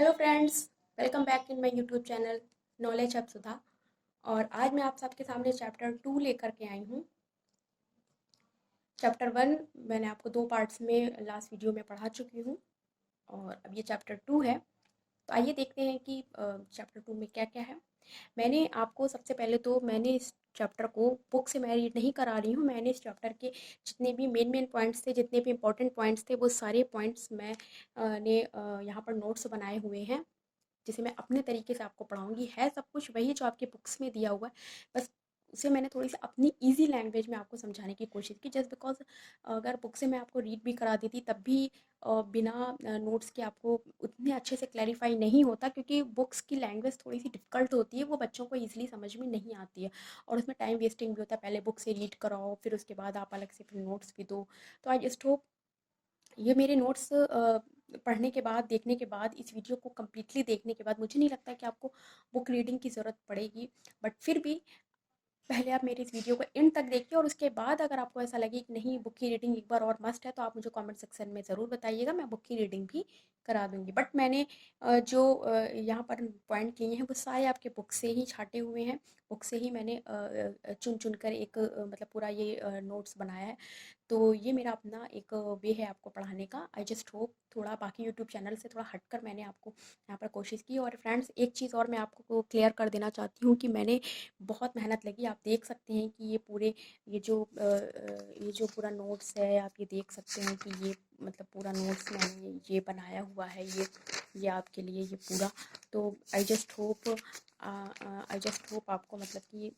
Hello friends, welcome back in my YouTube channel knowledge hub Sudha. और आज मैं आप सबके सामने चैप्टर 2 लेकर के आई हूँ। चैप्टर 1 मैंने आपको 2 पार्ट्स में लास्ट वीडियो में पढ़ा चुकी हूँ और अब ये चैप्टर 2 है। तो आइए देखते हैं कि चैप्टर 2 में क्या क्या है। मैंने आपको सबसे पहले तो मैंने इस चैप्टर को बुक से मैं रीड नहीं करा रही हूँ। मैंने इस चैप्टर के जितने भी मेन पॉइंट्स थे, जितने भी इंपॉर्टेंट पॉइंट्स थे, वो सारे पॉइंट्स मैं ने यहाँ पर नोट्स बनाए हुए हैं, जिसे मैं अपने तरीके से आपको पढ़ाऊँगी। है सब कुछ वही जो आपके बुक्स में दिया हुआ है, बस उसे मैंने थोड़ी-सी अपनी ईज़ी लैंग्वेज में आपको समझाने की कोशिश की। जस्ट बिकॉज़ अगर बुक से मैं आपको रीड भी करा देती तब भी बिना नोट्स के आपको उतने अच्छे से क्लैरिफ़ाई नहीं होता, क्योंकि बुक्स की लैंग्वेज थोड़ी-सी डिफ़िकल्ट होती है, वो बच्चों को ईज़िली समझ में नहीं आती है और उसमें टाइम वेस्टिंग भी होता है। पहले बुक से रीड कराओ, फिर उसके बाद आप अलग से फिर नोट्स भी दो। तो आई जस्ट होप ये मेरे नोट्स पढ़ने के बाद, देखने के बाद, इस वीडियो को कंप्लीटली देखने के बाद मुझे नहीं लगता कि आपको बुक रीडिंग की ज़रूरत पड़ेगी। बट फिर भी पहले आप मेरी इस वीडियो को एंड तक देखिए और उसके बाद अगर आपको ऐसा लगे कि नहीं, बुक की रीडिंग एक बार और मस्ट है, तो आप मुझे कमेंट सेक्शन में ज़रूर बताइएगा, मैं बुक की रीडिंग भी करा दूँगी। बट मैंने यहाँ पर पॉइंट लिए हैं वो सारे आपके बुक से ही छाँटे हुए हैं। बुक से ही मैंने चुन-चुन कर एक मतलब पूरा ये नोट्स बनाया है। तो ये मेरा अपना एक वे है आपको पढ़ाने का। आई जस्ट होप थोड़ा बाकी यूट्यूब चैनल से थोड़ा हटकर मैंने आपको यहाँ पर कोशिश की। और फ्रेंड्स, एक चीज़ और मैं आपको क्लियर कर देना चाहती हूँ कि मैंने बहुत मेहनत लगी। आप देख सकते हैं कि ये पूरे ये जो पूरा नोट्स है, आप ये देख सकते हैं कि ये मतलब पूरा नोट्स मैंने ये बनाया हुआ है, ये आपके लिए ये पूरा। तो आई जस्ट होप आपको मतलब कि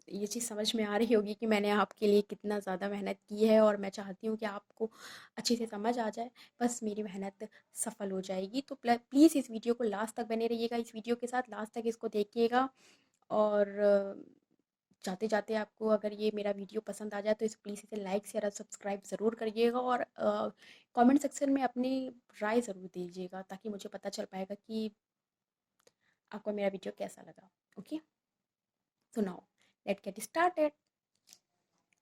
ये चीज़ समझ में आ रही होगी कि मैंने आपके लिए कितना ज़्यादा मेहनत की है और मैं चाहती हूँ कि आपको अच्छे से समझ आ जाए। बस मेरी मेहनत सफल हो जाएगी। तो प्लीज़ इस वीडियो को लास्ट तक बने रहिएगा, इस वीडियो के साथ लास्ट तक इसको देखिएगा। और जाते-जाते आपको अगर ये मेरा वीडियो पसंद आ जाए तो इस प्लीज़ इसे लाइक, शेयर और सब्सक्राइब ज़रूर करिएगा और कमेंट सेक्शन में अपनी राय ज़रूर दीजिएगा, ताकि मुझे पता चल पाएगा कि आपको मेरा वीडियो कैसा लगा। Okay, so now let's get started.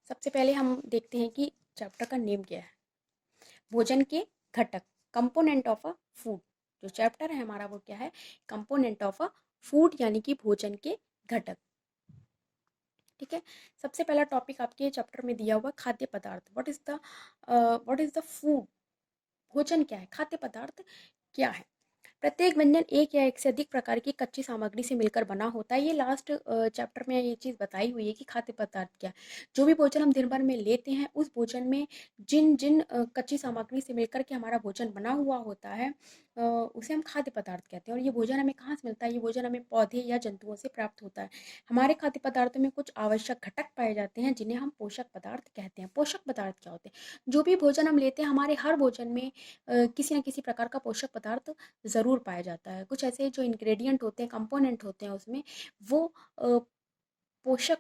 सबसे पहले हम देखते हैं कि चैप्टर का नेम क्या है। भोजन के घटक, कंपोनेंट ऑफ अ फूड। जो चैप्टर है हमारा वो क्या है? कंपोनेंट ऑफ अ फूड, यानी कि भोजन के घटक। ठीक है। सबसे पहला टॉपिक आपके चैप्टर में दिया हुआ खाद्य पदार्थ। What is the food? भोजन क्या है, खाद्य पदार्थ क्या है? प्रत्येक व्यंजन एक या एक से अधिक प्रकार की कच्ची सामग्री से मिलकर बना होता है। ये लास्ट चैप्टर में ये चीज़ बताई हुई है कि खाद्य पदार्थ क्या है। जो भी भोजन हम दिन भर में लेते हैं, उस भोजन में जिन जिन कच्ची सामग्री से मिलकर के हमारा भोजन बना हुआ होता है, उसे हम खाद्य पदार्थ कहते हैं। और ये भोजन हमें कहाँ से मिलता है? ये भोजन हमें पौधे या जंतुओं से प्राप्त होता है। हमारे खाद्य पदार्थों में कुछ आवश्यक घटक पाए जाते हैं, जिन्हें हम पोषक पदार्थ कहते हैं। पोषक पदार्थ क्या होते हैं? जो भी भोजन हम लेते हैं, हमारे हर भोजन में किसी न किसी प्रकार का पोषक पदार्थ ज़रूर पाया जाता है। कुछ ऐसे जो इंग्रेडिएंट होते हैं, कंपोनेंट होते हैं उसमें, वो पोषक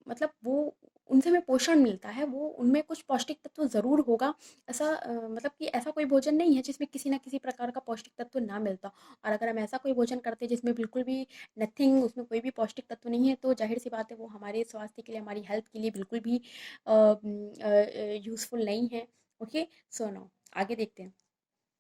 मतलब वो उनसे हमें पोषण मिलता है, वो उनमें कुछ पौष्टिक तत्व ज़रूर होगा। ऐसा मतलब कि ऐसा कोई भोजन नहीं है जिसमें किसी न किसी प्रकार का पौष्टिक तत्व ना मिलता हो। और अगर हम ऐसा कोई भोजन करते हैं जिसमें बिल्कुल भी नथिंग, उसमें कोई भी पौष्टिक तत्व नहीं है, तो ज़ाहिर-सी बात है वो हमारे स्वास्थ्य के लिए, हमारी हेल्थ के लिए बिल्कुल भी यूज़फुल नहीं है। ओके, सो नाउ आगे देखते हैं।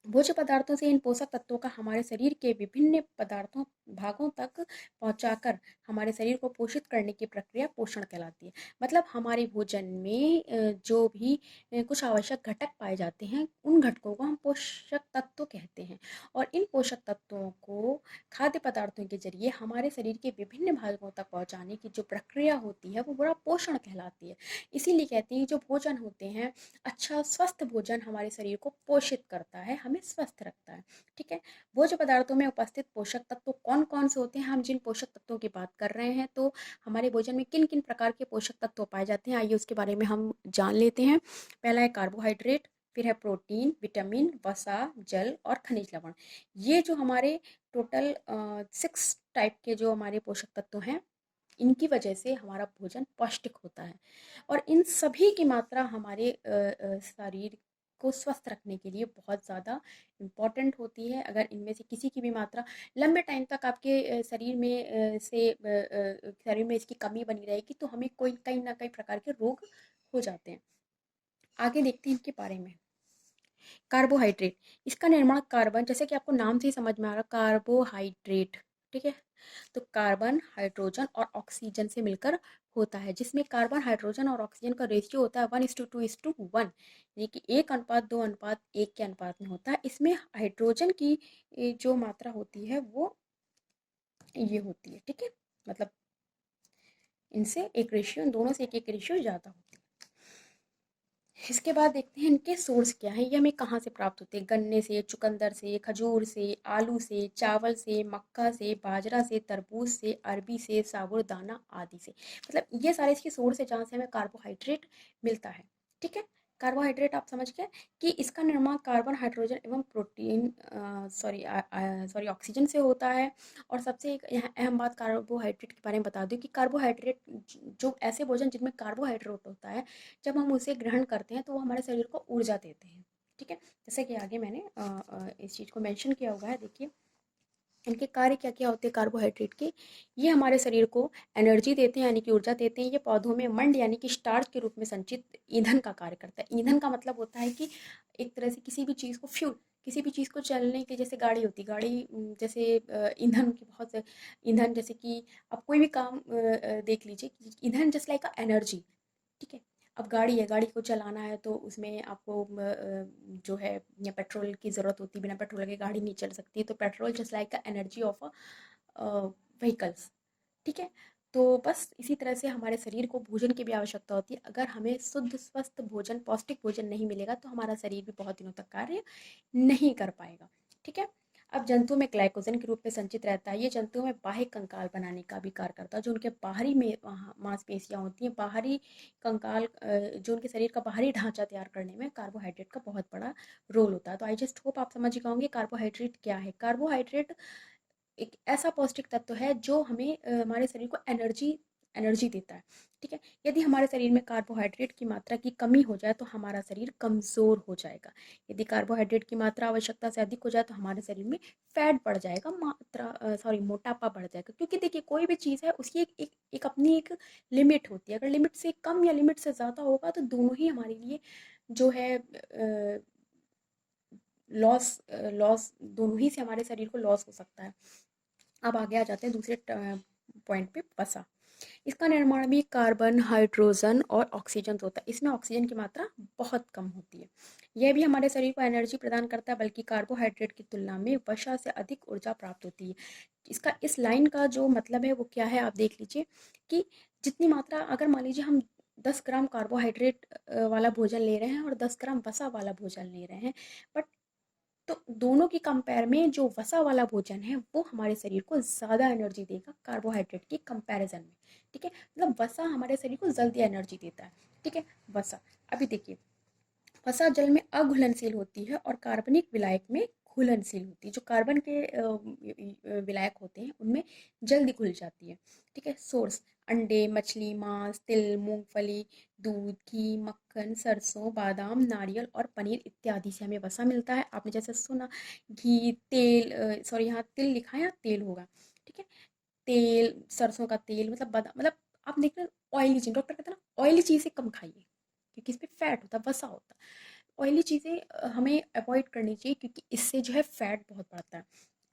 भोज्य पदार्थों से इन पोषक तत्वों का हमारे शरीर के विभिन्न पदार्थों भागों तक पहुंचाकर हमारे शरीर को पोषित करने की प्रक्रिया पोषण कहलाती है। मतलब हमारे भोजन में जो भी कुछ आवश्यक घटक पाए जाते हैं, उन घटकों को हम पोषक तत्व कहते हैं। और इन पोषक तत्वों को खाद्य पदार्थों के जरिए हमारे शरीर के विभिन्न भागों तक पहुंचाने की जो प्रक्रिया होती है, वो बड़ा पोषण कहलाती है। इसीलिए कहते हैं जो भोजन होते हैं, अच्छा स्वस्थ भोजन हमारे शरीर को पोषित करता है, हमें स्वस्थ रखता है। ठीक है। भोज्य पदार्थों में उपस्थित पोषक तत्व कौन कौन से होते हैं? हम जिन पोषक तत्वों की बात कर रहे हैं, तो हमारे भोजन में किन किन प्रकार के पोषक तत्व पाए जाते हैं, आइए उसके बारे में हम जान लेते हैं। पहला है कार्बोहाइड्रेट, फिर है प्रोटीन, विटामिन, वसा, जल और खनिज लवण। ये जो हमारे टोटल 6 टाइप के जो हमारे पोषक तत्व हैं, इनकी वजह से हमारा भोजन पौष्टिक होता है। और इन सभी की मात्रा हमारे शरीर को स्वस्थ रखने के लिए बहुत ज़्यादा इम्पॉर्टेंट होती है। अगर इनमें से किसी की भी मात्रा लंबे टाइम तक आपके शरीर में इसकी कमी बनी रहेगी, तो हमें कोई कहीं ना कहीं प्रकार के रोग हो जाते हैं। आगे देखते हैं इनके बारे में। कार्बोहाइड्रेट, इसका निर्माण कार्बन, जैसे कि आपको नाम से ही समझ में आ रहा, कार्बोहाइड्रेट, ठीक है। तो कार्बन, हाइड्रोजन और ऑक्सीजन से मिलकर होता है, जिसमें कार्बन, हाइड्रोजन और ऑक्सीजन का रेशियो होता है 1:2:1, यानी कि 1:2:1 के अनुपात में होता है। इसमें हाइड्रोजन की जो मात्रा होती है वो ये होती है, ठीक है। मतलब इनसे एक रेशियो, इन दोनों से एक एक रेशियो ज़्यादा होती है। इसके बाद देखते हैं इनके सोर्स क्या है, ये हमें कहाँ से प्राप्त होते हैं। गन्ने से, चुकंदर से, खजूर से, आलू से, चावल से, मक्का से, बाजरा से, तरबूज से, अरबी से, साबूदाना आदि से। मतलब ये सारे इसके सोर्स है जहाँ से हमें कार्बोहाइड्रेट मिलता है, ठीक है। कार्बोहाइड्रेट आप समझ गए कि इसका निर्माण कार्बन, हाइड्रोजन एवं प्रोटीन सॉरी ऑक्सीजन से होता है। और सबसे एक यहाँ अहम बात कार्बोहाइड्रेट के बारे में बता दूं कि कार्बोहाइड्रेट जो ऐसे भोजन जिनमें कार्बोहाइड्रेट होता है, जब हम उसे ग्रहण करते हैं तो वो हमारे शरीर को ऊर्जा देते हैं, ठीक है। जैसे कि आगे मैंने इस चीज़ को मेंशन किया हुआ है, देखिए इनके कार्य क्या क्या होते हैं कार्बोहाइड्रेट के। ये हमारे शरीर को एनर्जी देते हैं, यानी कि ऊर्जा देते हैं। ये पौधों में मंड यानी कि स्टार्च के रूप में संचित ईंधन का कार्य करता है। ईंधन का मतलब होता है कि एक तरह से किसी भी चीज़ को फ्यूल, किसी भी चीज़ को चलने के, जैसे गाड़ी होती है, गाड़ी जैसे ईंधन की बहुत ईंधन, जैसे कि आप कोई भी काम देख लीजिए कि ईंधन जस्ट लाइक अ एनर्जी, ठीक है। अब गाड़ी है, गाड़ी को चलाना है तो उसमें आपको जो है या पेट्रोल की ज़रूरत होती है, बिना पेट्रोल के गाड़ी नहीं चल सकती। तो petrol just like the energy of vehicles, ठीक है। तो बस इसी तरह से हमारे शरीर को भोजन की भी आवश्यकता होती है। अगर हमें शुद्ध स्वस्थ भोजन, पौष्टिक भोजन नहीं मिलेगा तो हमारा शरीर भी बहुत दिनों तक कार्य नहीं कर पाएगा, ठीक है। अब जंतु में ग्लाइकोजन के रूप में संचित रहता है। ये जंतु में बाह्य कंकाल बनाने का भी कार्य करता है। जो उनके बाहरी में मांसपेशियां होती हैं, बाहरी कंकाल, जो उनके शरीर का बाहरी ढांचा तैयार करने में कार्बोहाइड्रेट का बहुत बड़ा रोल होता है। तो आई जस्ट होप आप समझ गए होंगे कार्बोहाइड्रेट क्या है। कार्बोहाइड्रेट एक ऐसा पौष्टिक तत्व है जो हमें हमारे शरीर को एनर्जी एनर्जी देता है, ठीक है। यदि हमारे शरीर में कार्बोहाइड्रेट की मात्रा की कमी हो जाए तो हमारा शरीर कमज़ोर हो जाएगा। यदि कार्बोहाइड्रेट की मात्रा आवश्यकता से अधिक हो जाए तो हमारे शरीर में फैट बढ़ जाएगा, मोटापा बढ़ जाएगा। क्योंकि देखिए कोई भी चीज़ है उसकी एक अपनी एक लिमिट होती है। अगर लिमिट से कम या लिमिट से ज़्यादा होगा तो दोनों ही हमारे लिए जो है लॉस लॉस, दोनों ही से हमारे शरीर को लॉस हो सकता है। अब आगे आ जाते हैं दूसरे पॉइंट पे, वसा। इसका निर्माण भी कार्बन, हाइड्रोजन और ऑक्सीजन से होता है। इसमें ऑक्सीजन की मात्रा बहुत कम होती है। यह भी हमारे शरीर को एनर्जी प्रदान करता है, बल्कि कार्बोहाइड्रेट की तुलना में वसा से अधिक ऊर्जा प्राप्त होती है। इसका इस लाइन का जो मतलब है वो क्या है, आप देख लीजिए कि जितनी मात्रा, अगर मान लीजिए हम 10 ग्राम कार्बोहाइड्रेट वाला भोजन ले रहे हैं और 10 ग्राम वसा वाला भोजन ले रहे हैं, बट तो दोनों की कंपेयर में जो वसा वाला भोजन है वो हमारे शरीर को ज़्यादा एनर्जी देगा कार्बोहाइड्रेट के कंपैरिजन में, ठीक है। मतलब वसा हमारे शरीर को जल्दी एनर्जी देता है, ठीक है। वसा, अभी देखिए वसा जल में अघुलनशील होती है और कार्बनिक विलायक में घुलनशील होती है। जो कार्बन के विलायक होते हैं उनमें जल्दी घुल जाती है, ठीक है। सोर्स, अंडे, मछली, मांस, तिल, मूंगफली, दूध, घी, मक्खन, सरसों, बादाम, नारियल और पनीर इत्यादि से हमें वसा मिलता है। आपने जैसे सुना घी, तेल, सॉरी यहाँ तिल लिखा है या तेल होगा, ठीक है। तेल, सरसों का तेल, मतलब बादाम, मतलब आप देख रहे हैं ऑयली चीज, डॉक्टर कहते हैं ना ऑयली चीज़ें कम खाइए क्योंकि इस पे फैट होता है, वसा होता है। ऑयली चीज़ें हमें अवॉइड करनी चाहिए क्योंकि इससे जो है फैट बहुत बढ़ता है,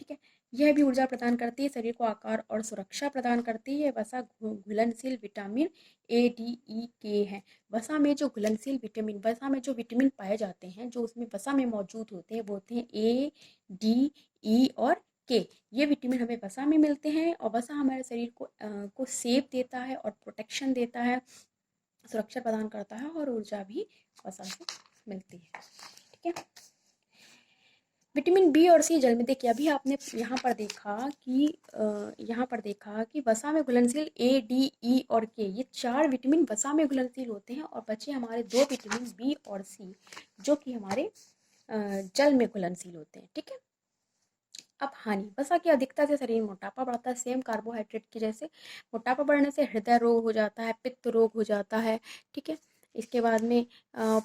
ठीक है। यह भी ऊर्जा प्रदान करती है, शरीर को आकार और सुरक्षा प्रदान करती है। वसा घुलनशील विटामिन ए, डी, ई, के है। वसा में जो घुलनशील विटामिन, वसा में जो विटामिन पाए जाते हैं, जो उसमें वसा में मौजूद होते हैं वो होते हैं ए, डी, ई और के। ये विटामिन हमें वसा में मिलते हैं और वसा हमारे शरीर को सेप देता है और प्रोटेक्शन देता है, सुरक्षा प्रदान करता है और ऊर्जा भी वसा से मिलती है, ठीक है। विटामिन बी और सी जल में, देखिए अभी आपने यहाँ पर देखा कि वसा में घुलनशील ए, डी, ई और के, ये 4 विटामिन वसा में घुलनशील होते हैं और बचे हमारे 2 विटामिन बी और सी जो कि हमारे जल में घुलनशील होते हैं, ठीक है। अब हानि, वसा की अधिकता से शरीर में मोटापा बढ़ता है, सेम कार्बोहाइड्रेट की जैसे। मोटापा बढ़ने से हृदय रोग हो जाता है, पित्त रोग हो जाता है, ठीक है। इसके बाद में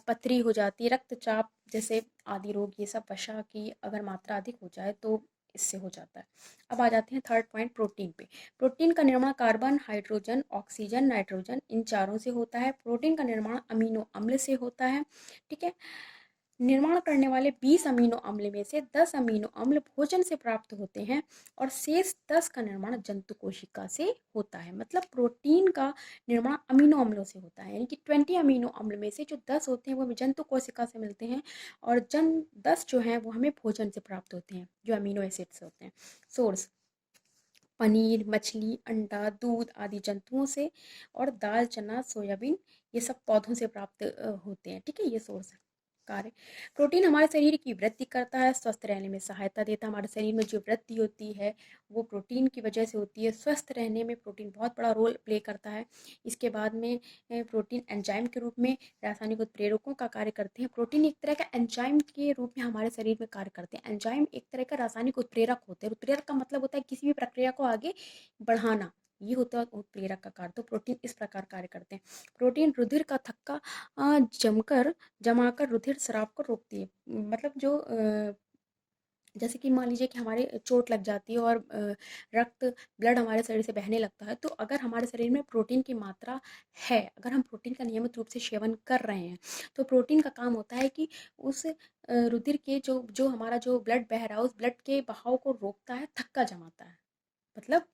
पथरी हो जाती है, रक्तचाप जैसे आदि रोग, ये सब वसा की अगर मात्रा अधिक हो जाए तो इससे हो जाता है। अब आ जाते हैं थर्ड पॉइंट, प्रोटीन पे। प्रोटीन का निर्माण carbon, hydrogen, oxygen, nitrogen in चारों से होता है। प्रोटीन का निर्माण अमीनो अम्ल से होता है, ठीक है। निर्माण करने वाले 20 अमीनो अम्ल में से 10 अमीनो अम्ल भोजन से प्राप्त होते हैं और शेष 10 का निर्माण जंतु कोशिका से होता है। मतलब प्रोटीन का निर्माण अमीनो अम्लों से होता है, यानी कि 20 अमीनो अम्ल में से जो 10 होते हैं वो हमें जंतु कोशिका से मिलते हैं और 10 जो हैं वो हमें भोजन से प्राप्त होते हैं, जो अमीनो एसिड्स होते हैं। सोर्स पनीर, मछली, अंडा, दूध आदि जंतुओं से और दाल, चना, सोयाबीन ये सब पौधों से प्राप्त होते हैं। ठीक है, ये सोर्स है। कार्य प्रोटीन हमारे शरीर की वृद्धि करता है, स्वस्थ रहने में सहायता देता है। हमारे शरीर में जो वृद्धि होती है वो प्रोटीन की वजह से होती है। स्वस्थ रहने में प्रोटीन बहुत बड़ा रोल प्ले करता है। इसके बाद में प्रोटीन एंजाइम के रूप में रासायनिक उत्प्रेरकों का कार्य करते हैं। प्रोटीन एक तरह का एंजाइम के रूप में हमारे शरीर में कार्य करते हैं। एंजाइम एक तरह का रासायनिक उत्प्रेरक होते हैं। उत्प्रेरक का मतलब होता है किसी भी प्रक्रिया को आगे बढ़ाना, ये होता है उत्प्रेरक का कार्य। तो प्रोटीन इस प्रकार कार्य करते हैं। प्रोटीन रुधिर का थक्का जमाकर रुधिर स्राव को रोकती है। मतलब जो जैसे कि मान लीजिए कि हमारे चोट लग जाती है और रक्त ब्लड हमारे शरीर से बहने लगता है, तो अगर हमारे शरीर में प्रोटीन की मात्रा है, अगर हम प्रोटीन का नियमित रूप से सेवन कर रहे हैं, तो प्रोटीन का काम होता है कि उस रुधिर के जो जो हमारा जो ब्लड बह रहा है उस ब्लड के बहाव को रोकता है, थक्का जमाता है। मतलब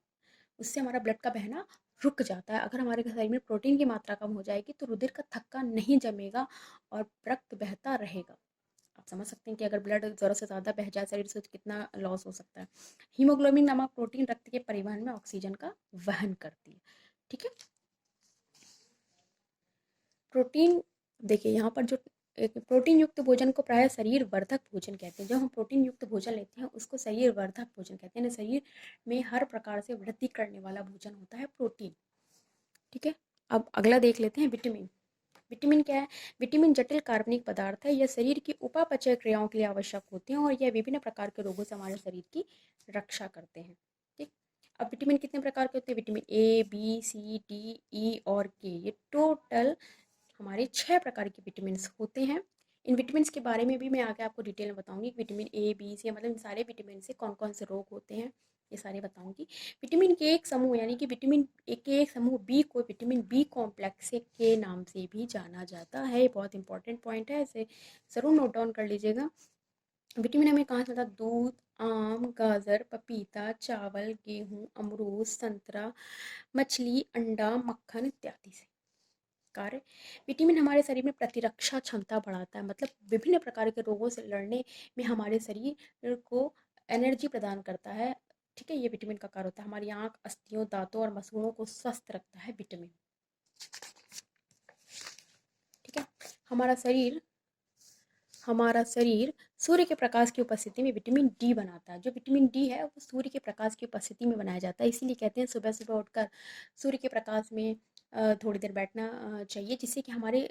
उससे हमारा ब्लड का बहना रुक जाता है। अगर हमारे शरीर में प्रोटीन की मात्रा कम हो जाएगी तो रुधिर का थक्का नहीं जमेगा और रक्त बहता रहेगा। आप समझ सकते हैं कि अगर ब्लड ज़रूरत से ज़्यादा बह जाए शरीर से तो कितना लॉस हो सकता है। हीमोग्लोबिन नामक प्रोटीन रक्त के परिवहन में ऑक्सीजन का वहन करती है। ठीक है, प्रोटीन देखिए यहाँ पर जो एक प्रोटीन युक्त भोजन को प्रायः शरीर वर्धक भोजन कहते हैं। जब हम प्रोटीन युक्त भोजन लेते हैं उसको शरीर वर्धक भोजन कहते हैं, ना शरीर में हर प्रकार से वृद्धि करने वाला भोजन होता है प्रोटीन। ठीक है, अब अगला देख लेते हैं विटामिन। विटामिन क्या है? विटामिन जटिल कार्बनिक पदार्थ है। यह शरीर की उपापचय क्रियाओं के लिए आवश्यक होते हैं और यह विभिन्न प्रकार के रोगों से हमारे शरीर की रक्षा करते हैं। ठीक, अब विटामिन कितने प्रकार के होते हैं? Vitamin A, B, C, D, E और के, ये टोटल हमारे 6 प्रकार के विटामिन होते हैं। इन विटामिन के बारे में भी मैं आगे आपको डिटेल में बताऊंगी। विटामिन ए, बी, सी, मतलब इन सारे विटामिन से कौन कौन से रोग होते हैं ये सारे बताऊंगी। विटामिन के एक समूह यानी कि विटामिन ए के एक समूह बी को विटामिन बी कॉम्प्लेक्स के नाम से भी जाना जाता है। बहुत इंपॉर्टेंट पॉइंट है, इसे ज़रूर नोट डाउन कर लीजिएगा। विटामिन हमें कहाँ से मिलता है? दूध, आम, गाजर, पपीता, चावल, गेहूँ, अमरूद, संतरा, मछली, अंडा, मक्खन इत्यादि से। कार्य विटामिन हमारे शरीर में प्रतिरक्षा क्षमता बढ़ाता है, मतलब विभिन्न प्रकार के रोगों से लड़ने में हमारे शरीर को एनर्जी प्रदान करता है। ठीक है, ये विटामिन का कार्य होता है। हमारी आंख, अस्थियों, दांतों और मसूड़ों को स्वस्थ रखता है विटामिन। ठीक है, हमारा शरीर हमारा शरीर सूर्य के प्रकाश की उपस्थिति में विटामिन डी बनाता है। जो विटामिन डी है वो सूर्य के प्रकाश की उपस्थिति में बनाया जाता है। इसीलिए कहते हैं सुबह सुबह उठकर सूर्य के प्रकाश में थोड़ी देर बैठना चाहिए, जिससे कि हमारे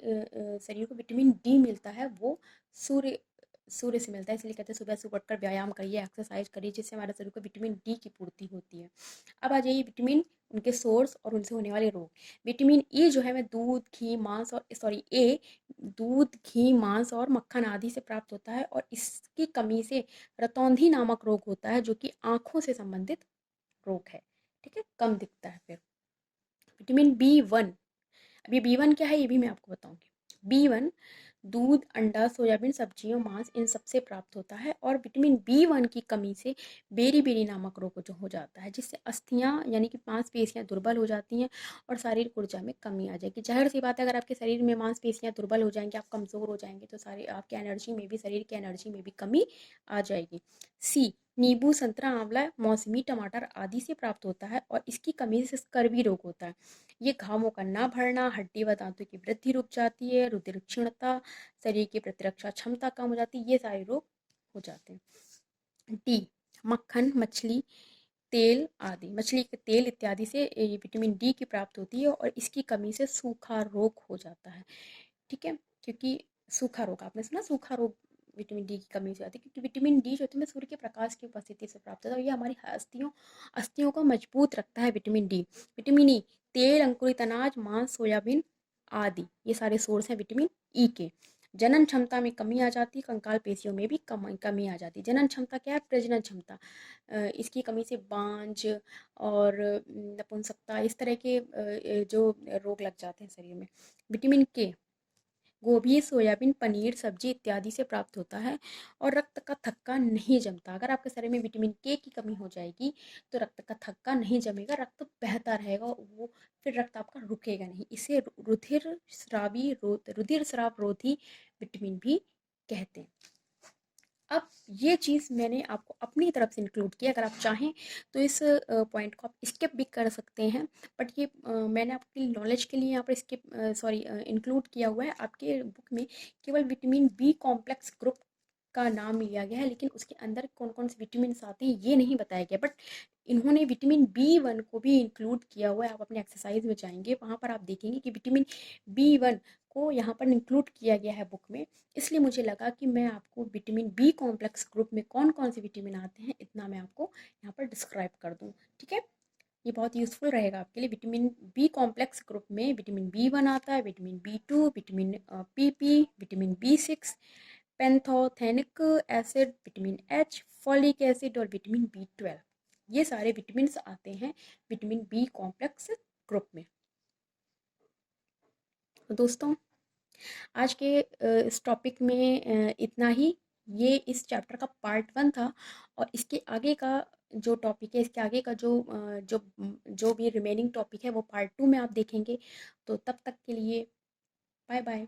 शरीर को विटामिन डी मिलता है, वो सूर्य सूर्य से मिलता है। इसलिए कहते हैं सुबह सुबह उठकर व्यायाम करिए, एक्सरसाइज करिए, जिससे हमारे शरीर को विटामिन डी की पूर्ति होती है। अब आ जाइए विटामिन, उनके सोर्स और उनसे होने वाले रोग। विटामिन ई जो है मैं दूध, घी, मांस और सॉरी ए दूध, घी, मांस और मक्खन आदि से प्राप्त होता है और इसकी कमी से रतौंधी नामक रोग होता है, जो कि आंखों से संबंधित रोग है। ठीक है, कम दिखता है। फिर विटामिन बी वन, अब ये बी वन क्या है ये भी मैं आपको बताऊंगी। बी वन दूध, अंडा, सोयाबीन, सब्जियों, मांस इन सबसे प्राप्त होता है और विटामिन बी वन की कमी से बेरी बेरी नामक रोग जो हो जाता है, जिससे अस्थियां यानी कि मांसपेशियां दुर्बल हो जाती हैं और शारीरिक ऊर्जा में कमी आ जाएगी। जाहिर सी बात है, अगर आपके शरीर में मांसपेशियां दुर्बल हो जाएंगी, आप कमज़ोर हो जाएंगे, तो सारी आपकी एनर्जी में भी, शरीर की एनर्जी में भी कमी आ जाएगी। सी नींबू, संतरा, आंवला, मौसमी, टमाटर आदि से प्राप्त होता है और इसकी कमी से स्कर्वी रोग होता है। ये घावों का ना भरना, हड्डी व दांतों की वृद्धि रुक जाती है, रुधिर क्षीणता, शरीर की प्रतिरक्षा क्षमता कम हो जाती है, ये सारे रोग हो जाते हैं। डी मक्खन, मछली, तेल आदि, मछली के तेल इत्यादि से ये विटामिन डी की प्राप्त होती है और इसकी कमी से सूखा रोग हो जाता है। ठीक है, क्योंकि सूखा रोग आपने सुना, सूखा रोग विटामिन डी की कमी से आती है, क्योंकि विटामिन डी जो होता है सूर्य के प्रकाश की उपस्थिति से प्राप्त होता है। ये हमारी अस्थियों को मजबूत रखता है विटामिन डी। विटामिन ई तेल, अंकुरित अनाज, मांस, सोयाबीन आदि ये सारे सोर्स हैं विटामिन ई के। जनन क्षमता में कमी आ जाती है, कंकाल पेशियों में भी कमी आ जाती है। जनन क्षमता क्या है? प्रजनन क्षमता। इसकी कमी से बांझ और नपुंसकता इस तरह के जो रोग लग जाते हैं शरीर में। विटामिन के गोभी, सोयाबीन, पनीर, सब्जी इत्यादि से प्राप्त होता है और रक्त का थक्का नहीं जमता। अगर आपके शरीर में विटामिन के की कमी हो जाएगी तो रक्त का थक्का नहीं जमेगा, रक्त बहता रहेगा, वो फिर रक्त आपका रुकेगा नहीं। इसे रुधिर स्राव रोधी विटामिन भी कहते हैं। अब ये चीज़ मैंने आपको अपनी तरफ से इंक्लूड किया। अगर आप चाहें तो इस पॉइंट को आप स्किप भी कर सकते हैं, बट ये मैंने आपकी नॉलेज के लिए यहाँ पर स्किप इंक्लूड किया हुआ है। आपके बुक में केवल विटामिन बी कॉम्प्लेक्स ग्रुप का नाम लिया गया है, लेकिन उसके अंदर कौन कौन से विटामिन आते हैं ये नहीं बताया गया, बट इन्होंने विटामिन बी 1 को भी इंक्लूड किया हुआ है। आप अपने एक्सरसाइज में जाएंगे, वहाँ पर आप देखेंगे कि विटामिन बी 1 को यहाँ पर इंक्लूड किया गया है बुक में। इसलिए मुझे लगा कि मैं आपको विटामिन बी कॉम्प्लेक्स ग्रुप में कौन कौन से विटामिन आते हैं इतना मैं आपको यहाँ पर डिस्क्राइब कर दूँ। ठीक है, ये बहुत यूज़फुल रहेगा आपके लिए। विटामिन बी कॉम्प्लेक्स ग्रुप में विटामिन बी 1 आता है, vitamin B 2, vitamin PP, vitamin B 6, pantothenic acid, vitamin H, folic acid और विटामिन बी 12। ये सारे विटामिन आते हैं विटामिन बी कॉम्प्लेक्स ग्रुप में। तो दोस्तों, आज के इस टॉपिक में इतना ही। ये इस चैप्टर का पार्ट 1 था और इसके आगे का जो टॉपिक है, इसके आगे का जो भी रिमेनिंग टॉपिक है वो पार्ट 2 में आप देखेंगे। तो तब तक के लिए बाय बाय।